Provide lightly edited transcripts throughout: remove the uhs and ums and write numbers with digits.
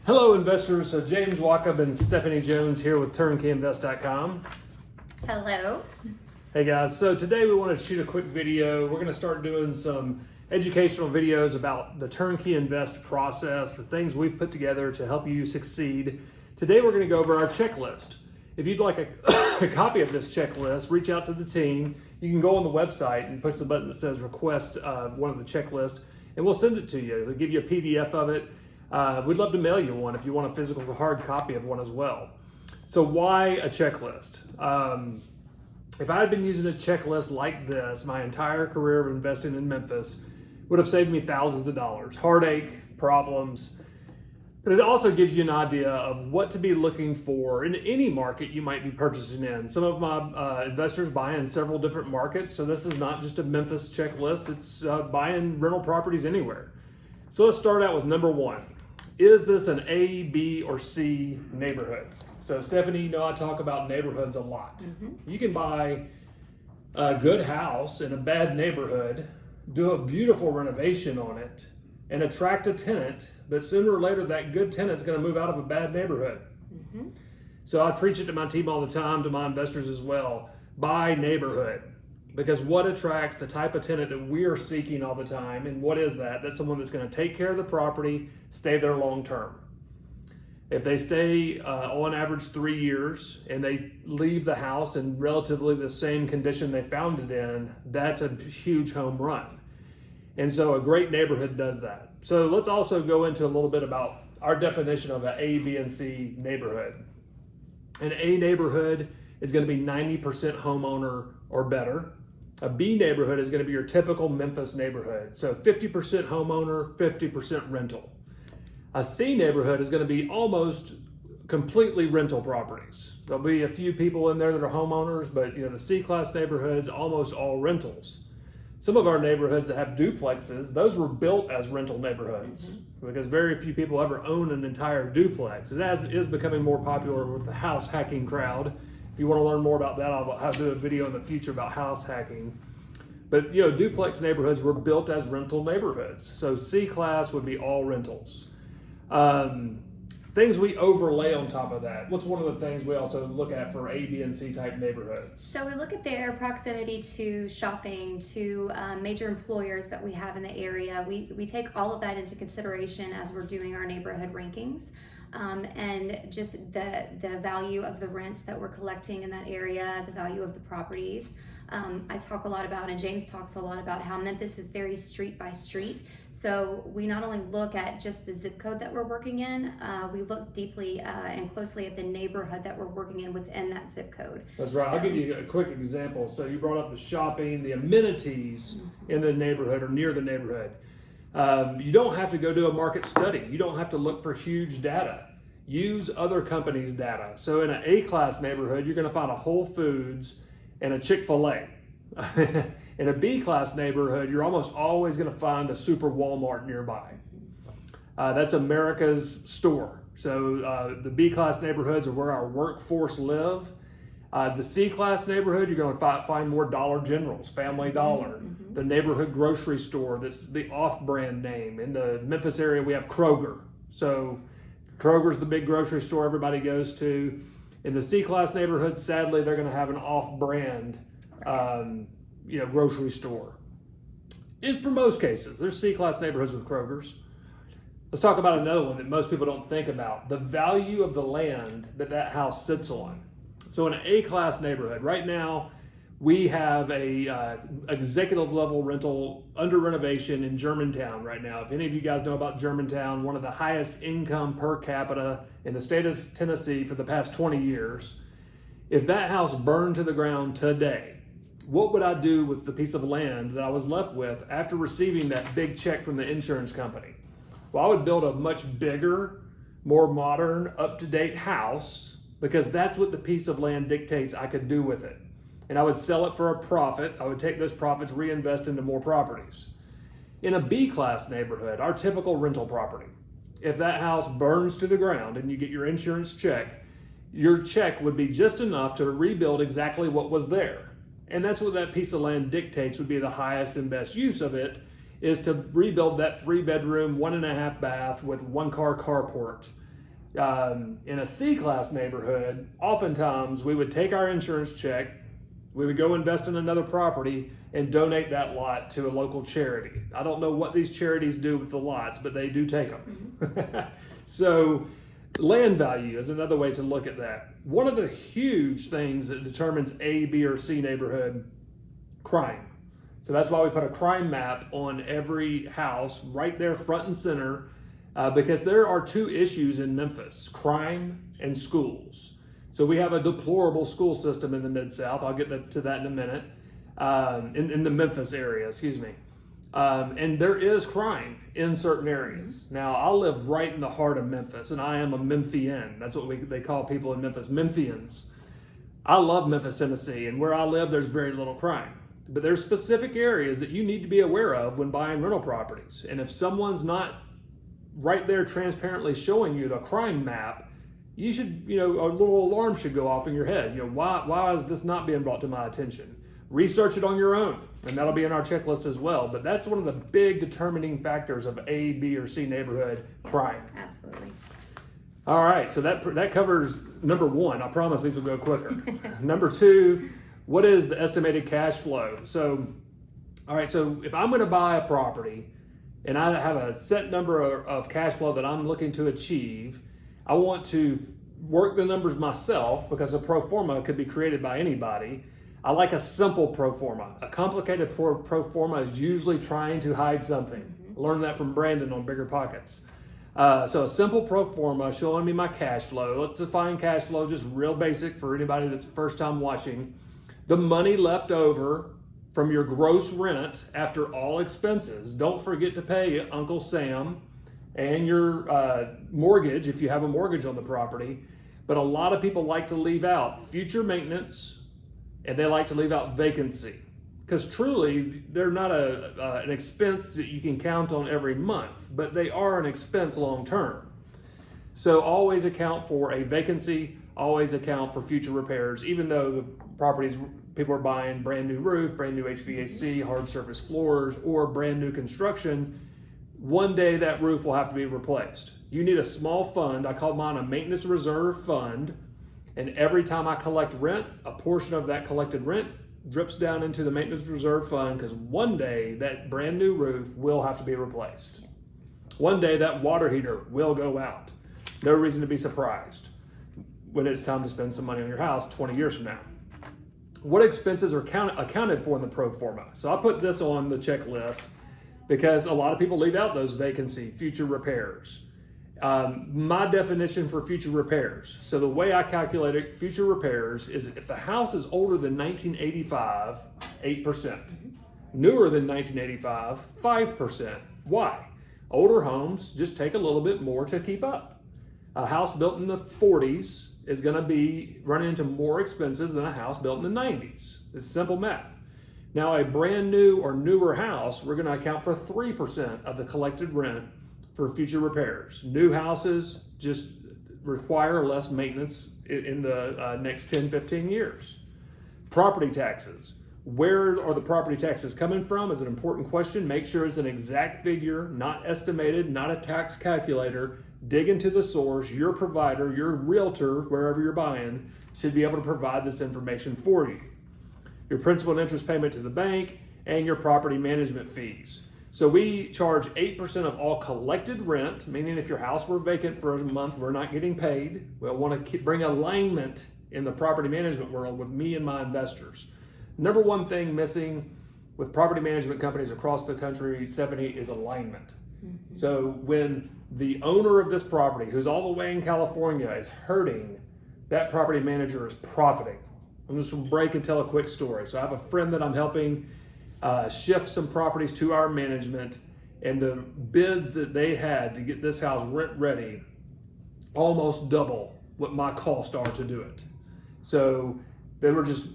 Hello investors, James Walkup and Stephanie Jones here with TurnkeyInvest.com. Hello. Hey guys, so today we want to shoot a quick video. We're going to start doing some educational videos about the Turnkey Invest process, the things we've put together to help you succeed. Today we're going to go over our checklist. If you'd like a copy of this checklist, reach out to the team. You can go on the website and push the button that says request one of the checklists, and we'll send it to you. We'll give you a PDF of it. We'd love to mail you one if you want a physical hard copy of one as well. So why a checklist? If I had been using a checklist like this my entire career of investing in Memphis, it would have saved me thousands of dollars, heartache, problems. But it also gives you an idea of what to be looking for in any market you might be purchasing in. Some of my investors buy in several different markets, so this is not just a Memphis checklist, it's buying rental properties anywhere. So let's start out with number one. Is this an A, B, or C neighborhood? So Stephanie, you know I talk about neighborhoods a lot. You can buy a good house in a bad neighborhood, do a beautiful renovation on it, and attract a tenant, but sooner or later that good tenant's gonna move out of a bad neighborhood. So I preach it to my team all the time, to my investors as well. Buy neighborhood. Because what attracts the type of tenant that we are seeking all the time, and what is that? That's someone that's going to take care of the property, stay there long term. If they stay on average 3 years and they leave the house in relatively the same condition they found it in, that's a huge home run. And so a great neighborhood does that. So let's also go into a little bit about our definition of an A, B, and C neighborhood. An A neighborhood is going to be 90% homeowner or better. A B neighborhood is going to be your typical Memphis neighborhood. So 50% homeowner, 50% rental. A C neighborhood is going to be almost completely rental properties. There'll be a few people in there that are homeowners, but the C-class neighborhoods, almost all rentals. Some of our neighborhoods that have duplexes, those were built as rental neighborhoods because very few people ever own an entire duplex. It is becoming more popular with the house hacking crowd. If you want to learn more about that, I'll have to do a video in the future about house hacking. But duplex neighborhoods were built as rental neighborhoods. So C-class would be all rentals. Things we overlay on top of that. What's one of the things we also look at for A, B, and C type neighborhoods? So we look at their proximity to shopping, to major employers that we have in the area. We take all of that into consideration as we're doing our neighborhood rankings. And just the value of the rents that we're collecting in that area, the value of the properties. I talk a lot about, and James talks a lot about, how Memphis is very street by street. So we not only look at just the zip code that we're working in, we look deeply and closely at the neighborhood that we're working in within that zip code. That's right. I'll give you a quick example. So you brought up the shopping, the amenities in the neighborhood or near the neighborhood. You don't have to go do a market study. You don't have to look for huge data. Use other companies' data. So in an A-class neighborhood, you're going to find a Whole Foods and a Chick-fil-A. In a B-class neighborhood, you're almost always going to find a super Walmart nearby. That's America's store. So the B-class neighborhoods are where our workforce live. The C-class neighborhood, you're going to find more Dollar Generals, Family Dollar, the neighborhood grocery store that's the off-brand name. In the Memphis area, we have Kroger. So Kroger's the big grocery store everybody goes to. In the C-class neighborhood, sadly, they're going to have an off-brand, grocery store. And for most cases, there's C-class neighborhoods with Kroger's. Let's talk about another one that most people don't think about: the value of the land that house sits on. So in an A-class neighborhood, right now, we have a executive level rental under renovation in Germantown right now. If any of you guys know about Germantown, one of the highest income per capita in the state of Tennessee for the past 20 years. If that house burned to the ground today, what would I do with the piece of land that I was left with after receiving that big check from the insurance company? Well, I would build a much bigger, more modern, up-to-date house, because that's what the piece of land dictates I could do with it. And I would sell it for a profit. I would take those profits, reinvest into more properties. In a B-class neighborhood, our typical rental property, if that house burns to the ground and you get your insurance check, your check would be just enough to rebuild exactly what was there. And that's what that piece of land dictates would be the highest and best use of it, is to rebuild that 3-bedroom, 1.5 bath with 1-car carport. In a C-class neighborhood, oftentimes we would take our insurance check, we would go invest in another property and donate that lot to a local charity. I don't know what these charities do with the lots, but they do take them. So land value is another way to look at that. One of the huge things that determines A, B, or C neighborhood, crime. So that's why we put a crime map on every house right there front and center, because there are two issues in Memphis: crime and schools. So we have a deplorable school system in the Mid-South. I'll get to that in a minute. In the Memphis area, excuse me. And there is crime in certain areas. Now, I live right in the heart of Memphis, and I am a Memphian. That's what they call people in Memphis, Memphians. I love Memphis, Tennessee, and where I live, there's very little crime. But there's specific areas that you need to be aware of when buying rental properties. And if someone's not right there transparently showing you the crime map, you should, a little alarm should go off in your head. Why is this not being brought to my attention? Research it on your own, and that'll be in our checklist as well. But that's one of the big determining factors of A, B, or C neighborhood: crime. Absolutely. All right, so that covers number one. I promise these will go quicker. Number two, what is the estimated cash flow? So, all right, so if I'm going to buy a property and I have a set number of cash flow that I'm looking to achieve, I want to work the numbers myself because a pro forma could be created by anybody. I like a simple pro forma. A complicated pro forma is usually trying to hide something. I learned that from Brandon on Bigger Pockets. So a simple pro forma showing me my cash flow. Let's define cash flow just real basic for anybody that's first time watching. The money left over from your gross rent after all expenses. Don't forget to pay Uncle Sam and your mortgage if you have a mortgage on the property. But a lot of people like to leave out future maintenance, and they like to leave out vacancy, because truly they're not an expense that you can count on every month, but they are an expense long term. So always account for a vacancy, always account for future repairs, even though the properties people are buying brand new roof, brand new HVAC, hard surface floors, or brand new construction. One day that roof will have to be replaced. You need a small fund. I call mine a maintenance reserve fund. And every time I collect rent, a portion of that collected rent drips down into the maintenance reserve fund, because one day that brand new roof will have to be replaced. One day that water heater will go out. No reason to be surprised when it's time to spend some money on your house 20 years from now. What expenses are accounted for in the pro forma? So I put this on the checklist because a lot of people leave out those vacancy, future repairs. My definition for future repairs. So the way I calculate it, future repairs is if the house is older than 1985, 8%. Newer than 1985, 5%. Why? Older homes just take a little bit more to keep up. A house built in the 40s is going to be running into more expenses than a house built in the 90s. It's simple math. Now, a brand new or newer house, we're going to account for 3% of the collected rent for future repairs. New houses just require less maintenance in the next 10, 15 years. Property taxes. Where are the property taxes coming from is an important question. Make sure it's an exact figure, not estimated, not a tax calculator. Dig into the source. Your provider, your realtor, wherever you're buying, should be able to provide this information for you. Your principal and interest payment to the bank, and your property management fees. So we charge 8% of all collected rent, meaning if your house were vacant for a month, we're not getting paid. We'll want to bring alignment in the property management world with me and my investors. Number one thing missing with property management companies across the country, Stephanie, is alignment. Mm-hmm. So when the owner of this property, who's all the way in California, is hurting, that property manager is profiting. I'm just going to break and tell a quick story. So I have a friend that I'm helping shift some properties to our management, and the bids that they had to get this house rent ready almost double what my costs are to do it. So they were just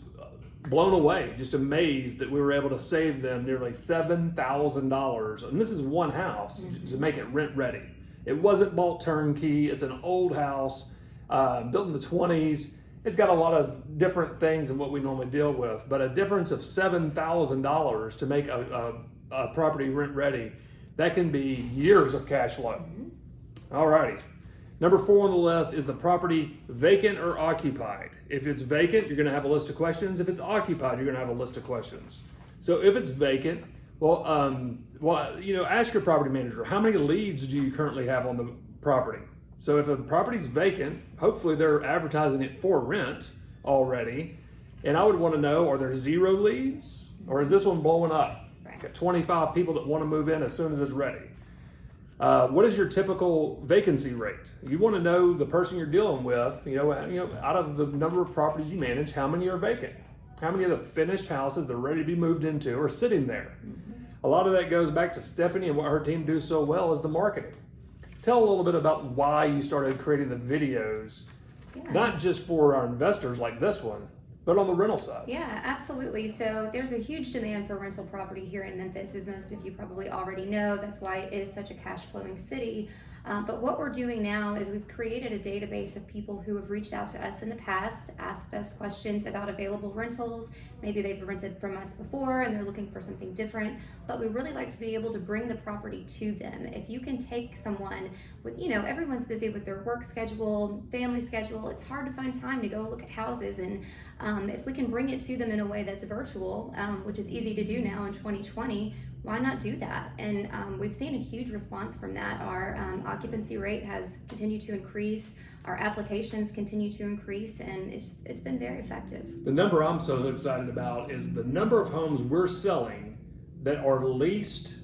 blown away, just amazed that we were able to save them nearly $7,000. And this is one house to make it rent ready. It wasn't bought turnkey. It's an old house built in the 20s. It's got a lot of different things than what we normally deal with, but a difference of $7,000 to make a property rent ready, that can be years of cash flow. All righty. Number 4 on the list is the property vacant or occupied. If it's vacant, you're gonna have a list of questions. If it's occupied, you're gonna have a list of questions. So if it's vacant, ask your property manager, how many leads do you currently have on the property? So if a property's vacant, hopefully they're advertising it for rent already. And I would want to know, are there 0 leads? Or is this one blowing up? Right. Got 25 people that want to move in as soon as it's ready. What is your typical vacancy rate? You want to know the person you're dealing with, out of the number of properties you manage, how many are vacant? How many of the finished houses that are ready to be moved into are sitting there? Mm-hmm. A lot of that goes back to Stephanie and what her team do so well is the marketing. Tell a little bit about why you started creating the videos, not just for our investors like this one, but on the rental side. Yeah, absolutely. So there's a huge demand for rental property here in Memphis, as most of you probably already know. That's why it is such a cash flowing city. But what we're doing now is we've created a database of people who have reached out to us in the past, asked us questions about available rentals. Maybe they've rented from us before and they're looking for something different, but we really like to be able to bring the property to them. If you can take someone with, everyone's busy with their work schedule, family schedule, it's hard to find time to go look at houses. And if we can bring it to them in a way that's virtual, which is easy to do now in 2020, why not do that? And we've seen a huge response from that. Our occupancy rate has continued to increase. Our applications continue to increase, and it's been very effective. The number I'm so excited about is the number of homes we're selling that are leased,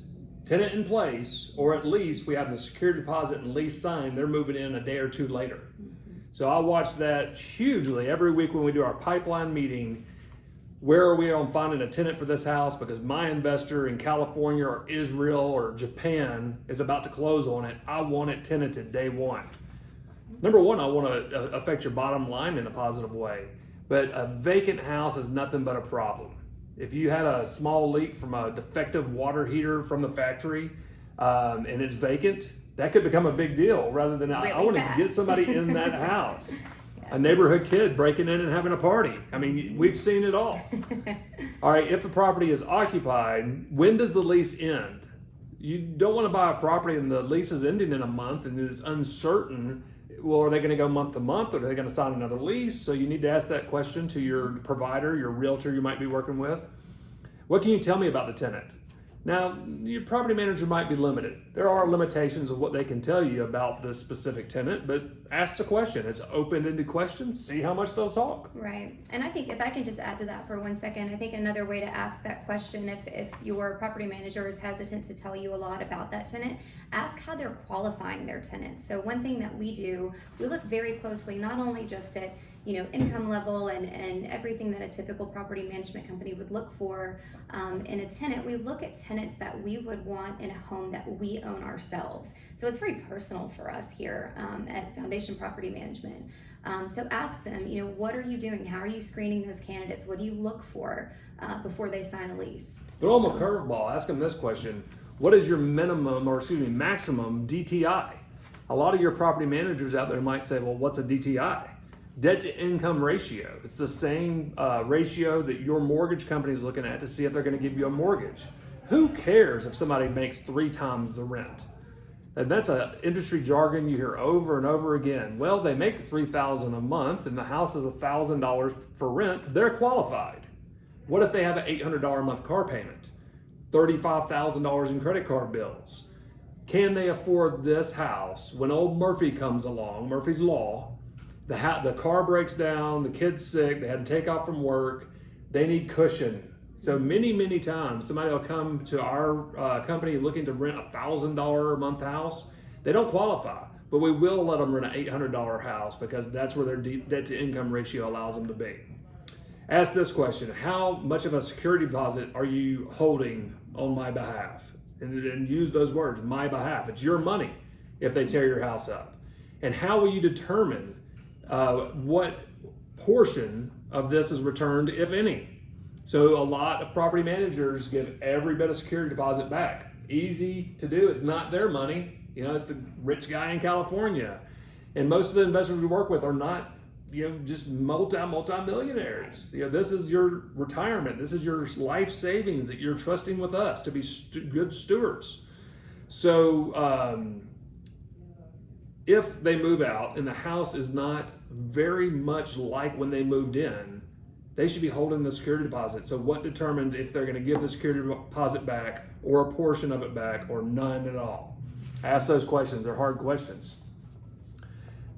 tenant in place, or at least we have the security deposit and lease signed, they're moving in a day or 2 later. Mm-hmm. So I watch that hugely every week when we do our pipeline meeting. Where are we on finding a tenant for this house? Because my investor in California or Israel or Japan is about to close on it. I want it tenanted day 1. Number 1, I want to affect your bottom line in a positive way. But a vacant house is nothing but a problem. If you had a small leak from a defective water heater from the factory and it's vacant, that could become a big deal rather than really I want to get somebody in that house. A neighborhood kid breaking in and having a party. I mean, we've seen it all. All right, if the property is occupied, when does the lease end? You don't want to buy a property and the lease is ending in a month and it's uncertain. Well, are they going to go month to month or are they going to sign another lease? So you need to ask that question to your provider, your realtor you might be working with. What can you tell me about the tenant? Now, your property manager might be limited. There are limitations of what they can tell you about the specific tenant, but ask the question. It's open-ended question. See how much they'll talk. Right. And I think if I can just add to that for 1 second, I think another way to ask that question, if your property manager is hesitant to tell you a lot about that tenant, ask how they're qualifying their tenants. So one thing that we do, we look very closely, not only just at income level and everything that a typical property management company would look for in a tenant. We look at tenants that we would want in a home that we own ourselves. So it's very personal for us here at Foundation Property Management. So ask them, what are you doing? How are you screening those candidates? What do you look for before they sign a lease? Throw them a curveball. Ask them this question. What is your maximum DTI? A lot of your property managers out there might say, well, what's a DTI? Debt to income ratio. It's the same ratio that your mortgage company is looking at to see if they're going to give you a mortgage. Who cares if somebody makes 3 times the rent? And that's an industry jargon you hear over and over again. Well, they make $3,000 a month and the house is $1,000 for rent. They're qualified. What if they have an $800 a month car payment? $35,000 in credit card bills? Can they afford this house when old Murphy comes along, Murphy's Law? The car breaks down, the kid's sick, they had to take off from work, they need cushion. So many times somebody will come to our company looking to rent a $1,000 a month house. They don't qualify, but we will let them rent an $800 house because that's where their debt to income ratio allows them to be. Ask this question: how much of a security deposit are you holding on my behalf? And use those words, my behalf. It's your money if they tear your house up. And how will you determine what portion of this is returned, if any? So a lot of property managers give every bit of security deposit back. Easy to do. It's not their money. It's the rich guy in California. And most of the investors we work with are not, just multi-millionaires. This is your retirement. This is your life savings that you're trusting with us to be good stewards. So if they move out and the house is not very much like when they moved in, they should be holding the security deposit. So what determines if they're going to give the security deposit back or a portion of it back or none at all? Ask those questions. They're hard questions.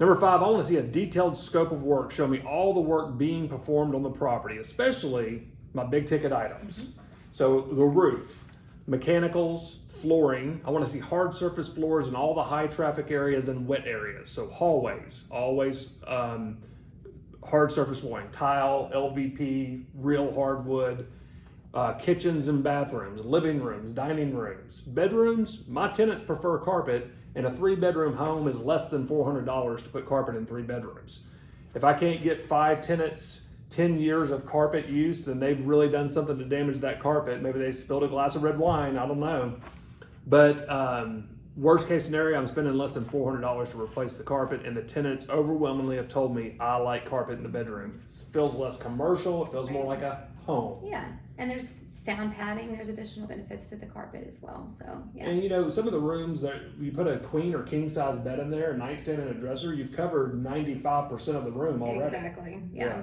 Number 5, I want to see a detailed scope of work. Show me all the work being performed on the property, especially my big ticket items. So the roof, mechanicals, flooring. I want to see hard surface floors in all the high traffic areas and wet areas. So hallways, always hard surface flooring, tile, LVP, real hardwood, kitchens and bathrooms, living rooms, dining rooms, bedrooms. My tenants prefer carpet, and a 3-bedroom home is less than $400 to put carpet in 3 bedrooms. If I can't get 5 tenants 10 years of carpet use, then they've really done something to damage that carpet. Maybe they spilled a glass of red wine, I don't know. But worst case scenario, I'm spending less than $400 to replace the carpet, and the tenants overwhelmingly have told me I like carpet in the bedroom. It feels less commercial, it feels more like a home. Yeah, and there's sound padding, there's additional benefits to the carpet as well, so yeah. And you know, some of the rooms that you put a queen or king size bed in there, a nightstand and a dresser, you've covered 95% of the room already. Exactly, yeah.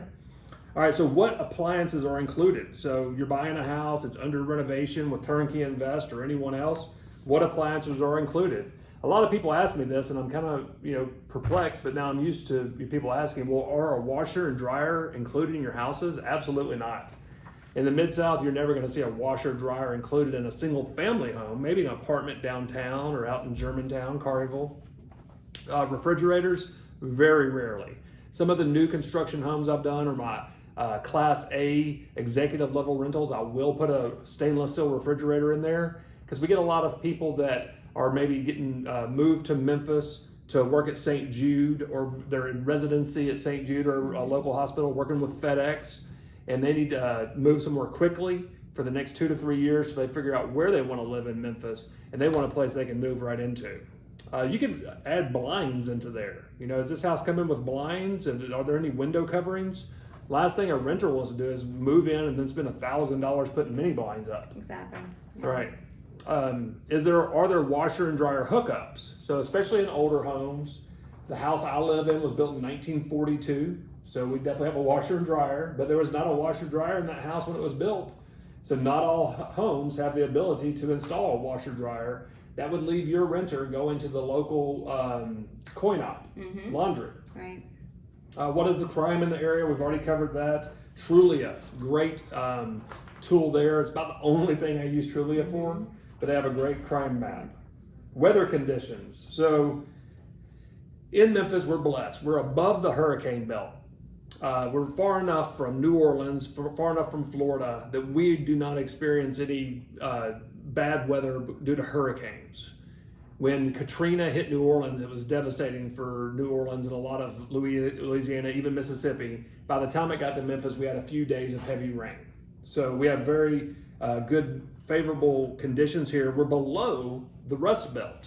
All right, so what appliances are included? So you're buying a house, it's under renovation with Turnkey Invest or anyone else. What appliances are included? A lot of people ask me this, and I'm kind of perplexed, but now I'm used to people asking, well, are a washer and dryer included in your houses? Absolutely not. In the Mid-South, you're never going to see a washer dryer included in a single family home, maybe an apartment downtown or out in Germantown, Carville. Refrigerators, very rarely. Some of the new construction homes I've done are my Class A executive level rentals. I will put a stainless steel refrigerator in there because we get a lot of people that are maybe getting moved to Memphis to work at St. Jude, or they're in residency at St. Jude or a local hospital working with FedEx, and they need to move somewhere quickly for the next 2 to 3 years, so they figure out where they want to live in Memphis, and they want a place they can move right into. You can add blinds into there. Does this house come in with blinds, and are there any window coverings? Last thing a renter wants to do is move in and then spend $1,000 putting mini blinds up. Exactly. Yeah. Right. Are there washer and dryer hookups? So especially in older homes, the house I live in was built in 1942, so we definitely have a washer and dryer, but there was not a washer dryer in that house when it was built. So not all homes have the ability to install a washer dryer. That would leave your renter going to the local coin-op laundry. Right. What is the crime in the area? We've already covered that. Trulia, great tool there. It's about the only thing I use Trulia for, but they have a great crime map. Weather conditions. So in Memphis, we're blessed. We're above the hurricane belt. We're far enough from New Orleans, far enough from Florida, that we do not experience any bad weather due to hurricanes. When Katrina hit New Orleans, it was devastating for New Orleans and a lot of Louisiana, even Mississippi. By the time it got to Memphis, we had a few days of heavy rain. So we have very good, favorable conditions here. We're below the Rust Belt.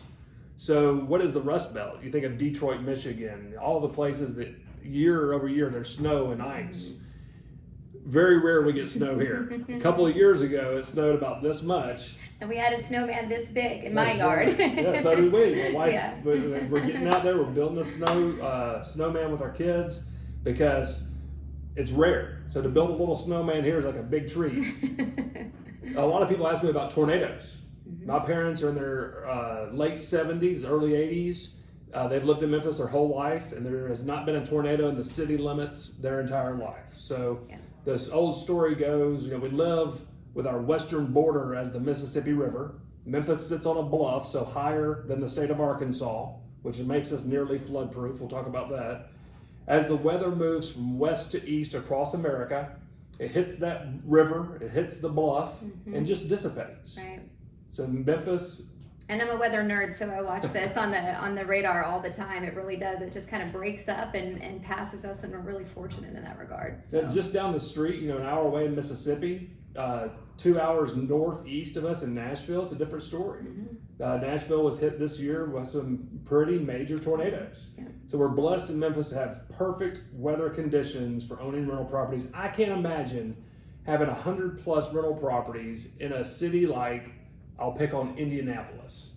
So what is the Rust Belt? You think of Detroit, Michigan, all the places that year over year there's snow and ice. Very rare we get snow here. A couple of years ago, it snowed about this much. And we had a snowman this big in my yard. Yeah, so did we. My wife, Yeah. we're getting out there, we're building a snowman with our kids because it's rare. So to build a little snowman here is like a big treat. A lot of people ask me about tornadoes. My parents are in their late 70s, early 80s. They've lived in Memphis their whole life, and there has not been a tornado in the city limits their entire life. So this old story goes, we live with our western border as the Mississippi River. Memphis sits on a bluff, so higher than the state of Arkansas, which makes us nearly flood-proof. We'll talk about that. As the weather moves from west to east across America, it hits that river, it hits the bluff, and just dissipates. Right. So Memphis. And I'm a weather nerd, so I watch this on the radar all the time. It really does. It just kind of breaks up and passes us, and we're really fortunate in that regard. So. Just down the street, an hour away in Mississippi, 2 hours northeast of us in Nashville, it's a different story. Nashville was hit this year with some pretty major tornadoes. Yeah. So we're blessed in Memphis to have perfect weather conditions for owning rental properties. I can't imagine having 100 plus rental properties in a city like, I'll pick on Indianapolis.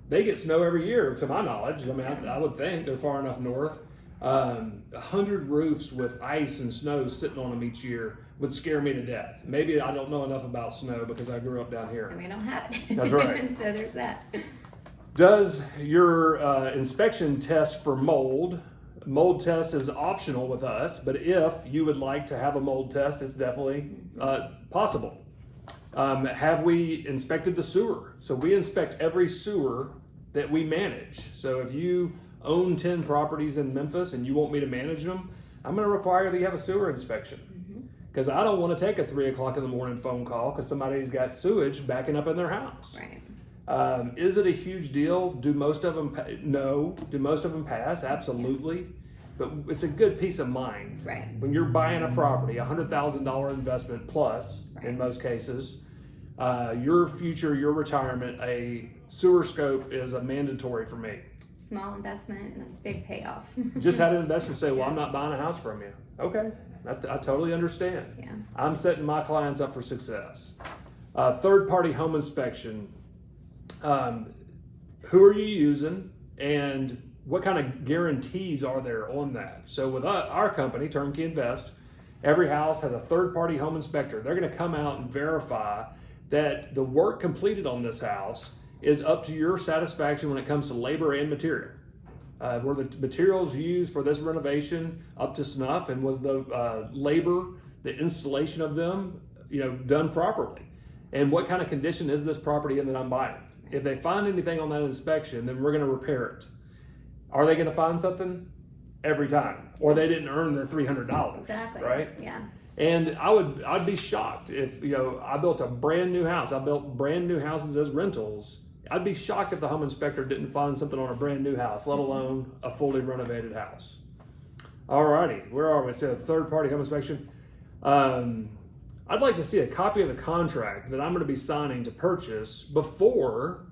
they get snow every year, to my knowledge. I mean, I would think they're far enough north. 100 roofs with ice and snow sitting on them each year would scare me to death. Maybe I don't know enough about snow because I grew up down here. We don't have it. That's right. So there's that. Does your inspection test for mold? Mold test is optional with us, but if you would like to have a mold test, it's definitely possible. Have we inspected the sewer? So we inspect every sewer that we manage. So if you own 10 properties in Memphis and you want me to manage them, I'm going to require that you have a sewer inspection. Because I don't want to take a 3 o'clock in the morning phone call because somebody's got sewage backing up in their house. Right. Is it a huge deal? Do most of them no? Do most of them pass? Absolutely. But it's a good peace of mind. Right. When you're buying a property, $100,000 investment plus, Right. in most cases, your future, your retirement, a sewer scope is a mandatory for me. Small investment and a big payoff. Just had an investor say, well, I'm not buying a house from you. Okay, I totally understand. Yeah. I'm setting my clients up for success. Third-party home inspection. Who are you using and what kind of guarantees are there on that? So with our company, Turnkey Invest, every house has a third-party home inspector. They're going to come out and verify that the work completed on this house is up to your satisfaction when it comes to labor and material. Were the materials used for this renovation up to snuff, and was the labor, the installation of them, done properly? And what kind of condition is this property in that I'm buying? If they find anything on that inspection, then we're going to repair it. Are they going to find something? Every time, or they didn't earn their $300. Exactly. Right? Yeah. And I'd be shocked if I built a brand new house. I built brand new houses as rentals. I'd be shocked if the home inspector didn't find something on a brand new house, let alone a fully renovated house. Alrighty, where are we? So third-party home inspection. I'd like to see a copy of the contract that I'm going to be signing to purchase before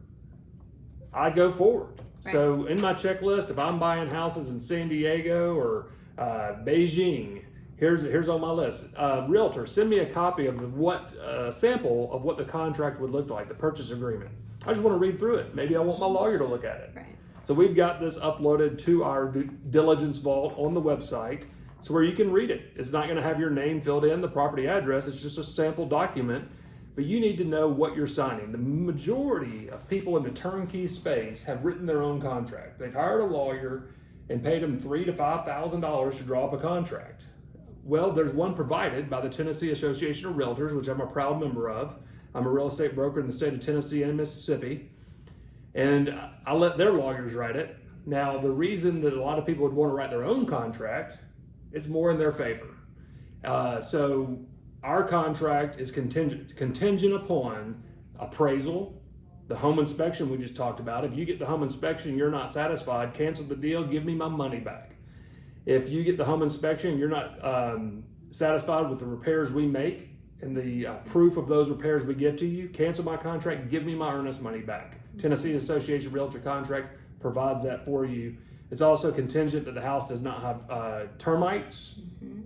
I go forward. Right. So in my checklist, if I'm buying houses in San Diego or Beijing, here's on my list. Realtor, send me a copy of sample of what the contract would look like, the purchase agreement. I just want to read through it. Maybe I want my lawyer to look at it. Right. So we've got this uploaded to our due diligence vault on the website, so where you can read it. It's not going to have your name filled in, the property address. It's just a sample document, but you need to know what you're signing. The majority of people in the turnkey space have written their own contract. They've hired a lawyer and paid them $3,000 to $5,000 to draw up a contract. Well, there's one provided by the Tennessee Association of Realtors, which I'm a proud member of. I'm a real estate broker in the state of Tennessee and Mississippi, and I let their lawyers write it. Now, the reason that a lot of people would want to write their own contract, it's more in their favor. So our contract is contingent upon appraisal, the home inspection we just talked about. If you get the home inspection, you're not satisfied, cancel the deal, give me my money back. If you get the home inspection, you're not satisfied with the repairs we make and the proof of those repairs we give to you, cancel my contract, give me my earnest money back. Tennessee Association Realtor contract provides that for you. It's also contingent that the house does not have termites. Mm-hmm.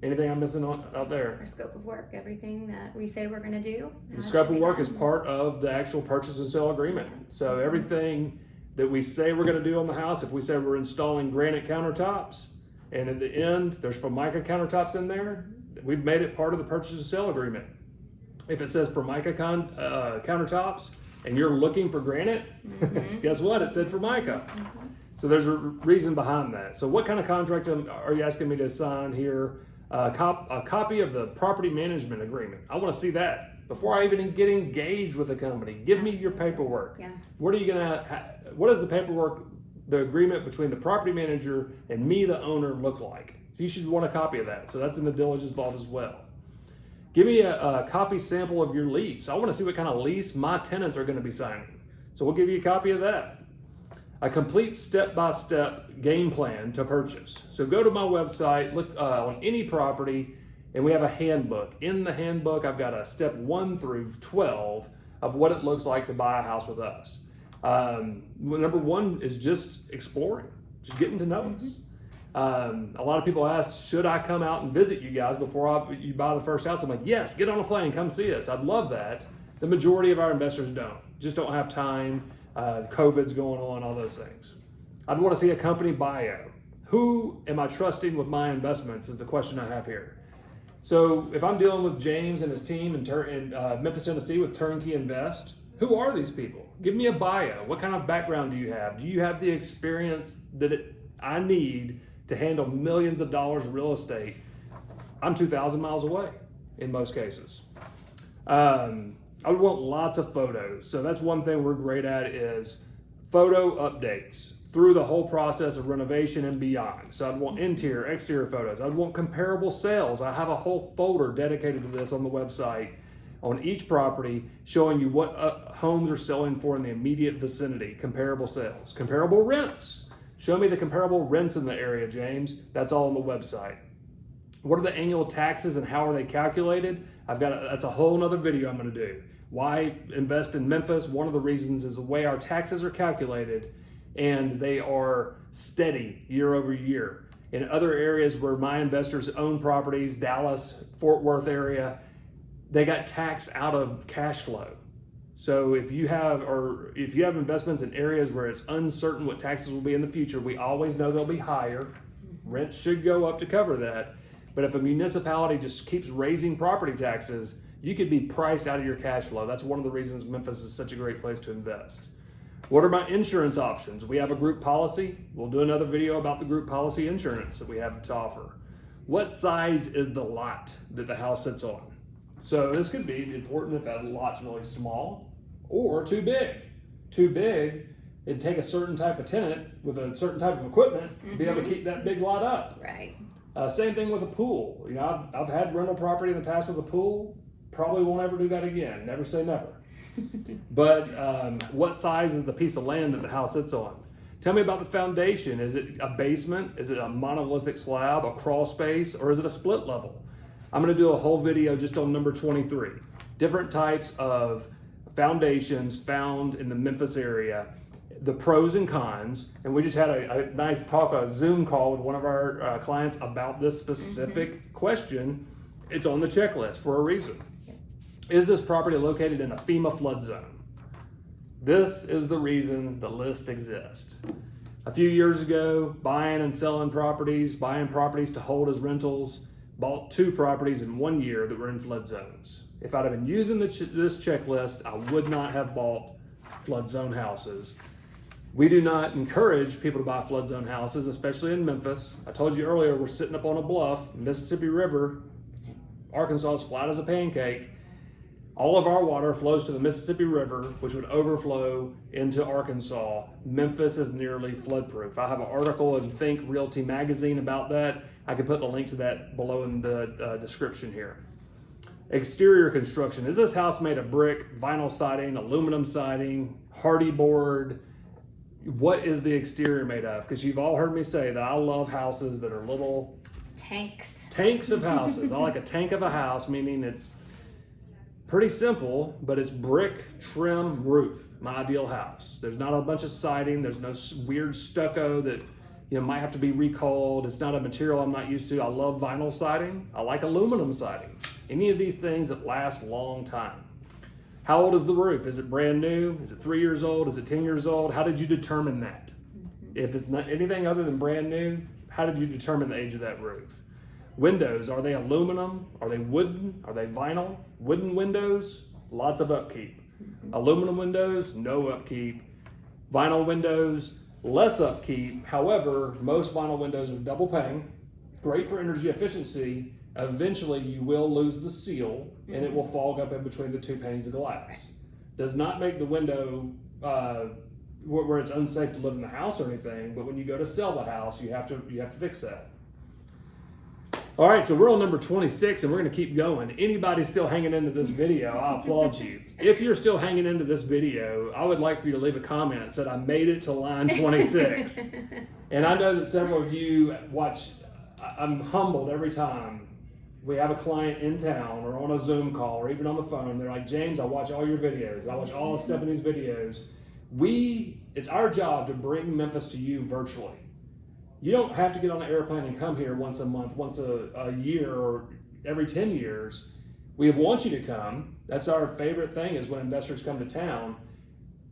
Anything I'm missing out there? Our scope of work, everything that we say we're going to do. The scope of work is part of the actual purchase and sale agreement. So everything that we say we're going to do on the house, if we say we're installing granite countertops, and at the end there's Formica countertops in there, we've made it part of the purchase and sale agreement. If it says Formica countertops and you're looking for granite, guess what? It said Formica. So there's a reason behind that. So what kind of contract are you asking me to sign here? A copy of the property management agreement. I want to see that before I even get engaged with the company. Give me your paperwork. Yeah. What is the paperwork, the agreement between the property manager and me, the owner, look like? You should want a copy of that. So that's in the diligence vault as well. Give me a copy sample of your lease. I want to see what kind of lease my tenants are going to be signing. So we'll give you a copy of that. A complete step-by-step game plan to purchase. So go to my website, look on any property, and we have a handbook. In the handbook, I've got a step 1 through 12 of what it looks like to buy a house with us. Number 1 is just exploring, just getting to know us. A lot of people ask, should I come out and visit you guys before you buy the first house? I'm like, yes, get on a plane, come see us. I'd love that. The majority of our investors just don't have time. COVID's going on, all those things. I'd want to see a company bio. Who am I trusting with my investments is the question I have here. So if I'm dealing with James and his team in Memphis, Tennessee with Turnkey Invest, who are these people? Give me a bio. What kind of background do you have? Do you have the experience that I need to handle millions of dollars of real estate? I'm 2,000 miles away in most cases. I would want lots of photos. So that's one thing we're great at is photo updates through the whole process of renovation and beyond. So I'd want interior, exterior photos. I'd want comparable sales. I have a whole folder dedicated to this on the website on each property showing you what homes are selling for in the immediate vicinity, comparable sales, comparable rents. Show me the comparable rents in the area, James. That's all on the website. What are the annual taxes and how are they calculated? That's a whole nother video I'm gonna do. Why invest in Memphis? One of the reasons is the way our taxes are calculated and they are steady year over year. In other areas where my investors own properties, Dallas, Fort Worth area, they got taxed out of cash flow. So if you have investments in areas where it's uncertain what taxes will be in the future, we always know they'll be higher. Rent should go up to cover that. But if a municipality just keeps raising property taxes, you could be priced out of your cash flow. That's one of the reasons Memphis is such a great place to invest. What are my insurance options? We have a group policy. We'll do another video about the group policy insurance that we have to offer. What size is the lot that the house sits on? So this could be important if that lot's really small or too big. Too big, it'd take a certain type of tenant with a certain type of equipment to be able to keep that big lot up. Right. Same thing with a pool. You know, I've had rental property in the past with a pool. Probably won't ever do that again. Never say never. But what size is the piece of land that the house sits on? Tell me about the foundation. Is it a basement? Is it a monolithic slab, a crawl space, or is it a split level? I'm going to do a whole video just on number 23. Different types of foundations found in the Memphis area, the pros and cons, and we just had a nice talk, a Zoom call with one of our clients about this specific question. It's on the checklist for a reason. Is this property located in a Fema flood zone? This is the reason the list exists. A few years ago, buying and selling properties, buying properties to hold as rentals, bought 2 properties in 1 year that were in flood zones. If I'd have been using this checklist, I would not have bought flood zone houses. We do not encourage people to buy flood zone houses, especially in Memphis. I told you earlier, we're sitting up on a bluff, Mississippi River, Arkansas is flat as a pancake. All of our water flows to the Mississippi River, which would overflow into Arkansas. Memphis is nearly flood-proof. I have an article in Think Realty magazine about that. I can put the link to that below in the description here. Exterior construction. Is this house made of brick, vinyl siding, aluminum siding, hardy board? What is the exterior made of? Because you've all heard me say that I love houses that are little tanks of houses. I like a tank of a house, meaning it's pretty simple, but it's brick trim roof, my ideal house. There's not a bunch of siding. There's no weird stucco that might have to be recalled. It's not a material I'm not used to. I love vinyl siding. I like aluminum siding. Any of these things that last a long time. How old is the roof? Is it brand new? Is it 3 years old? Is it 10 years old? How did you determine that? If it's not anything other than brand new, how did you determine the age of that roof? Windows, are they aluminum? Are they wooden? Are they vinyl? Wooden windows, lots of upkeep. Aluminum windows, no upkeep. Vinyl windows, less upkeep. However, most vinyl windows are double pane, great for energy efficiency. Eventually you will lose the seal and it will fog up in between the 2 panes of glass. Does not make the window where it's unsafe to live in the house or anything, but when you go to sell the house, you have to fix that. All right, so we're on number 26 and we're gonna keep going. Anybody still hanging into this video, I applaud you. If you're still hanging into this video, I would like for you to leave a comment that said, I made it to line 26. And I know that several of you watch, I'm humbled every time we have a client in town or on a Zoom call or even on the phone. They're like, James, I watch all your videos. I watch all of Stephanie's videos. It's our job to bring Memphis to you virtually. You don't have to get on an airplane and come here once a month, once a year, or every 10 years. We want you to come. That's our favorite thing is when investors come to town.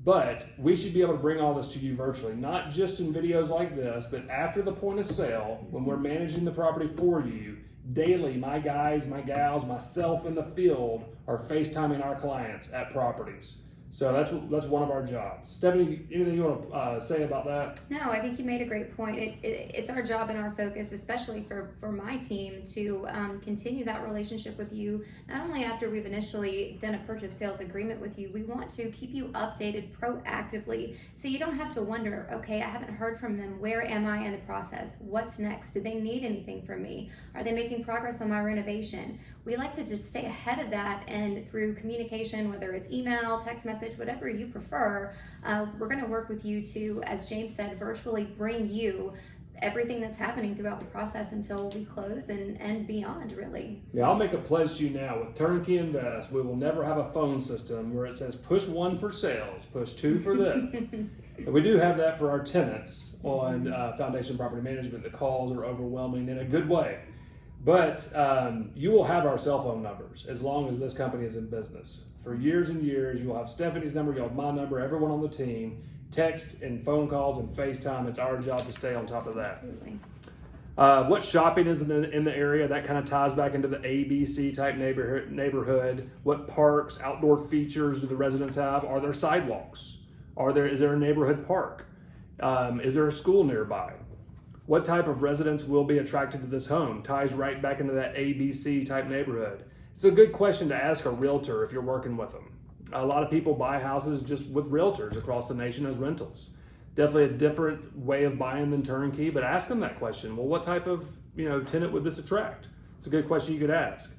But we should be able to bring all this to you virtually, not just in videos like this, but after the point of sale, when we're managing the property for you, daily, my guys, my gals, myself in the field are FaceTiming our clients at properties. So that's one of our jobs. Stephanie, anything you want to say about that? No, I think you made a great point. It's our job and our focus, especially for my team, to continue that relationship with you. Not only after we've initially done a purchase sales agreement with you, we want to keep you updated proactively, so you don't have to wonder, okay, I haven't heard from them. Where am I in the process? What's next? Do they need anything from me? Are they making progress on my renovation? We like to just stay ahead of that, and through communication, whether it's email, text message, whatever you prefer, we're going to work with you to, as James said, virtually bring you everything that's happening throughout the process until we close and beyond, really. So. Yeah, I'll make a pledge to you now. With Turnkey Invest, we will never have a phone system where it says push 1 for sales, push 2 for this. And we do have that for our tenants on Foundation Property Management. The calls are overwhelming in a good way. But you will have our cell phone numbers as long as this company is in business. For years and years, you will have Stephanie's number, you'll have my number, everyone on the team. Text and phone calls and FaceTime, it's our job to stay on top of that. Absolutely. What shopping is in the area, that kind of ties back into the ABC type neighborhood. What parks, outdoor features do the residents have? Are there sidewalks? Is there a neighborhood park? Is there a school nearby? What type of residents will be attracted to this home? Ties right back into that ABC type neighborhood. It's a good question to ask a realtor if you're working with them. A lot of people buy houses just with realtors across the nation as rentals. Definitely a different way of buying than turnkey, but ask them that question. Well, what type of tenant would this attract? It's a good question you could ask.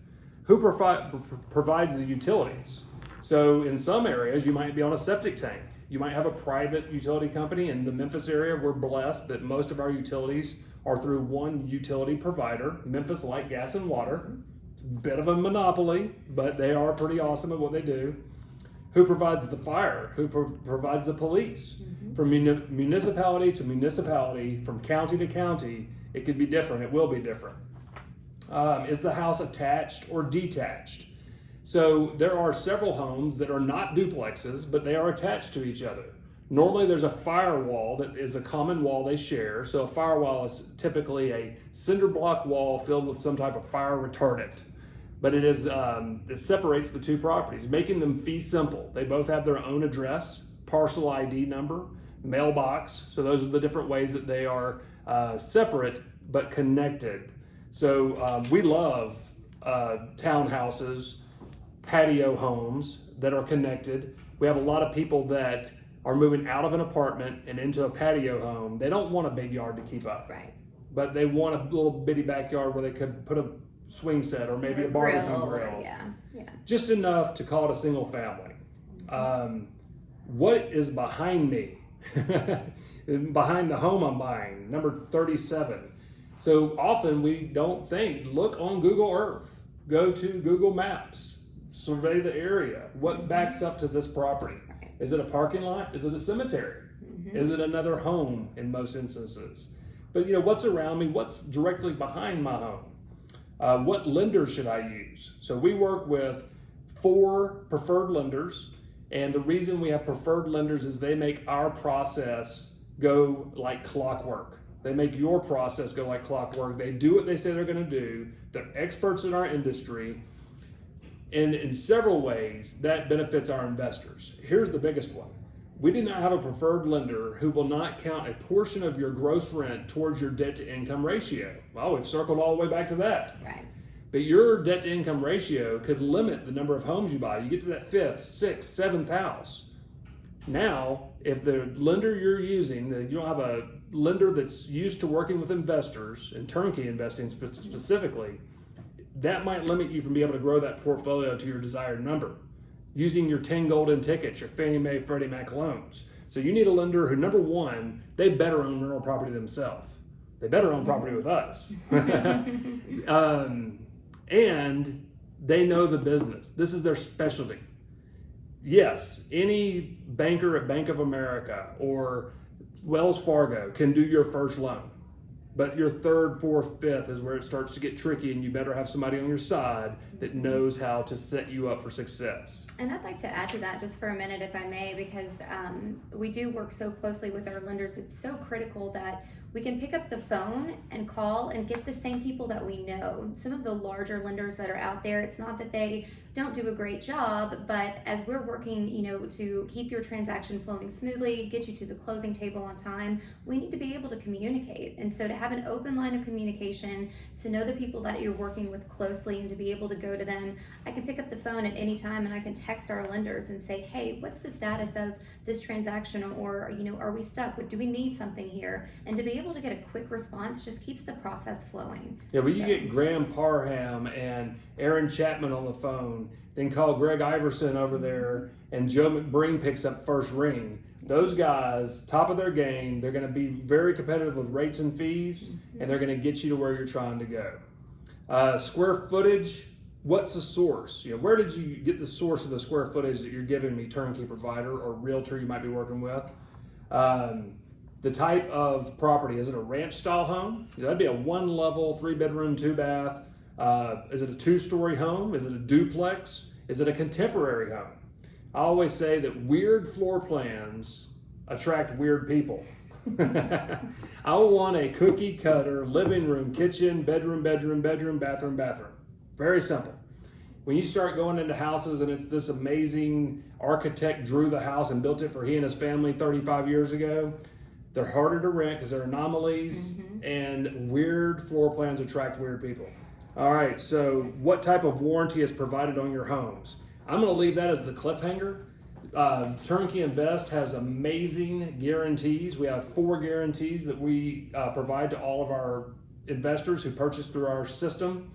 Who provides the utilities? So in some areas, you might be on a septic tank. You might have a private utility company. In the Memphis area, we're blessed that most of our utilities are through one utility provider, Memphis Light, Gas, and Water. It's a bit of a monopoly, but they are pretty awesome at what they do. Who provides the fire? Who provides the police? From municipality to municipality, from county to county, it could be different. It will be different. Is the house attached or detached? So there are several homes that are not duplexes, but they are attached to each other. Normally there's a firewall that is a common wall they share. So a firewall is typically a cinder block wall filled with some type of fire retardant. But it separates the two properties, making them fee simple. They both have their own address, parcel ID number, mailbox. So those are the different ways that they are separate but connected. So we love townhouses, patio homes that are connected. We have a lot of people that are moving out of an apartment and into a patio home. They don't want a big yard to keep up. Right. But they want a little bitty backyard where they could put a swing set or maybe a barbecue grill. Yeah. Just enough to call it a single family. What is behind me? Behind the home I'm buying, number 37. So often we don't think, look on Google Earth, go to Google Maps, survey the area. What backs up to this property? Is it a parking lot? Is it a cemetery? Is it another home in most instances? But what's around me? What's directly behind my home? What lender should I use? So we work with 4 preferred lenders, and the reason we have preferred lenders is they make our process go like clockwork. They make your process go like clockwork. They do what they say they're going to do. They're experts in our industry. And in several ways, that benefits our investors. Here's the biggest one. We do not have a preferred lender who will not count a portion of your gross rent towards your debt to income ratio. Well, we've circled all the way back to that. Right. But your debt to income ratio could limit the number of homes you buy. You get to that 5th, 6th, 7th house. Now, if the lender you're using, you don't have a lender that's used to working with investors and turnkey investing specifically, that might limit you from being able to grow that portfolio to your desired number using your 10 golden tickets, your Fannie Mae, Freddie Mac loans. So you need a lender who, number one, they better own rental property themselves. They better own property with us. And they know the business. This is their specialty. Yes, any banker at Bank of America or Wells Fargo can do your first loan. But your third, fourth, fifth is where it starts to get tricky, and you better have somebody on your side that knows how to set you up for success. And I'd like to add to that just for a minute, if I may, because we do work so closely with our lenders. It's so critical that we can pick up the phone and call and get the same people that we know. Some of the larger lenders that are out there, it's not that they don't do a great job, but as we're working, to keep your transaction flowing smoothly, get you to the closing table on time, we need to be able to communicate. And so to have an open line of communication, to know the people that you're working with closely and to be able to go to them, I can pick up the phone at any time and I can text our lenders and say, hey, what's the status of this transaction? Or, are we stuck? Do we need something here? And to be able to get a quick response just keeps the process flowing. Yeah, but you get Graham Parham and Aaron Chapman on the phone, then call Greg Iverson over there, and Joe McBreen picks up first ring. Those guys, top of their game, they're going to be very competitive with rates and fees, and they're going to get you to where you're trying to go. Square footage, what's the source? Where did you get the source of the square footage that you're giving me, turnkey provider or realtor you might be working with? The type of property, is it a ranch style home? That'd be a 1-level, 3-bedroom, 2-bath. Is it a 2-story home? Is it a duplex? Is it a contemporary home? I always say that weird floor plans attract weird people. I want a cookie cutter living room, kitchen, bedroom, bedroom, bedroom, bathroom, bathroom. Very simple. When you start going into houses and it's this amazing architect drew the house and built it for he and his family 35 years ago, they're harder to rent because they're anomalies, and weird floor plans attract weird people. All right, so what type of warranty is provided on your homes? I'm going to leave that as the cliffhanger. Turnkey Invest has amazing guarantees. We have 4 guarantees that we provide to all of our investors who purchase through our system,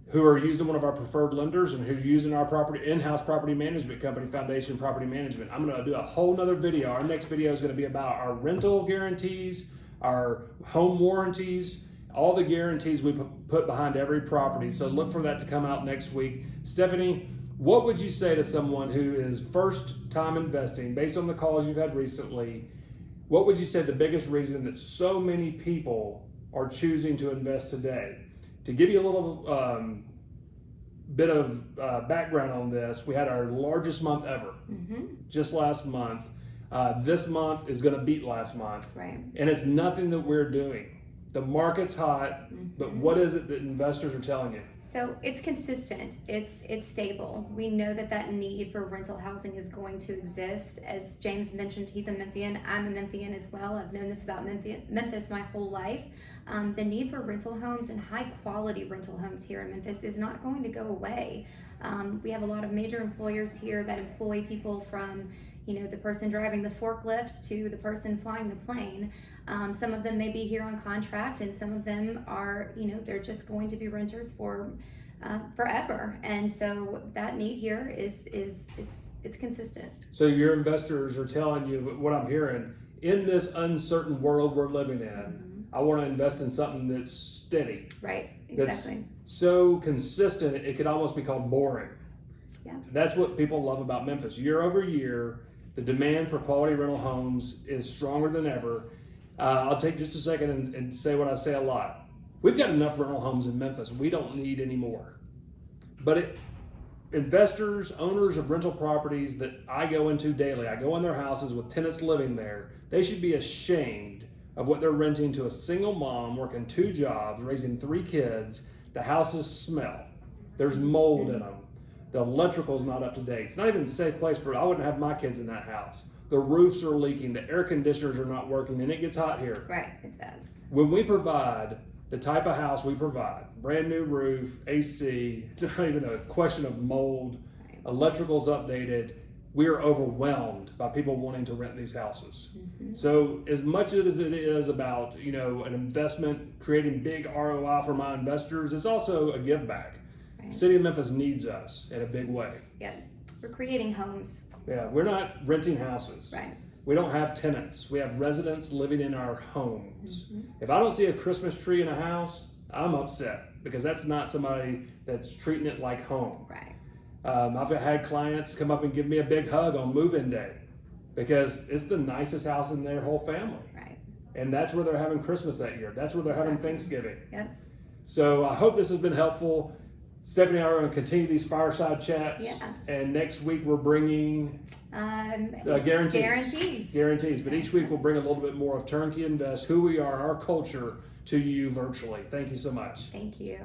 who are using one of our preferred lenders, and who's using our in-house property management company, Foundation Property Management. I'm going to do a whole nother video. Our next video is going to be about our rental guarantees, our home warranties, all the guarantees we put behind every property. So look for that to come out next week. Stephanie, what would you say to someone who is first time investing, based on the calls you've had recently? What would you say the biggest reason that so many people are choosing to invest today? To give you a little bit of background on this, we had our largest month ever just last month. This month is going to beat last month. Right. And it's nothing that we're doing. The market's hot, but what is it that investors are telling you? So it's consistent, it's stable. We know that need for rental housing is going to exist. As James mentioned, he's a Memphian. I'm a Memphian as well. I've known this about Memphis my whole life. The need for rental homes and high quality rental homes here in Memphis is not going to go away. We have a lot of major employers here that employ people from the person driving the forklift to the person flying the plane. Some of them may be here on contract, and some of them are, they're just going to be renters for forever. And so that need here it's consistent. So your investors are telling you what I'm hearing, in this uncertain world we're living in, I want to invest in something that's steady. Right, exactly. That's so consistent, it could almost be called boring. Yeah. That's what people love about Memphis. Year over year, the demand for quality rental homes is stronger than ever. I'll take just a second and say what I say a lot. We've got enough rental homes in Memphis. We don't need any more. But investors, owners of rental properties that I go into daily, I go in their houses with tenants living there, they should be ashamed of what they're renting to a single mom working 2 jobs, raising 3 kids. The houses smell. There's mold in them. The electrical's not up to date. It's not even a safe place I wouldn't have my kids in that house. The roofs are leaking, the air conditioners are not working, and it gets hot here. Right, it does. When we provide the type of house we provide, brand new roof, AC, not even a question of mold, electrical's updated, we are overwhelmed by people wanting to rent these houses. So as much as it is about, an investment, creating big ROI for my investors, it's also a give back. Right. City of Memphis needs us in a big way. Yeah, we're creating homes. Yeah, we're not renting houses. Right. We don't have tenants. We have residents living in our homes. If I don't see a Christmas tree in a house, I'm upset because that's not somebody that's treating it like home. Right. I've had clients come up and give me a big hug on move-in day because it's the nicest house in their whole family. Right. And that's where they're having Christmas that year. That's where they're having Exactly. Thanksgiving. Yep. So I hope this has been helpful. Stephanie and I are going to continue these fireside chats. Yeah. And next week we're bringing Guarantees. Guarantees. But each week we'll bring a little bit more of Turnkey Invest, who we are, our culture, to you virtually. Thank you so much. Thank you.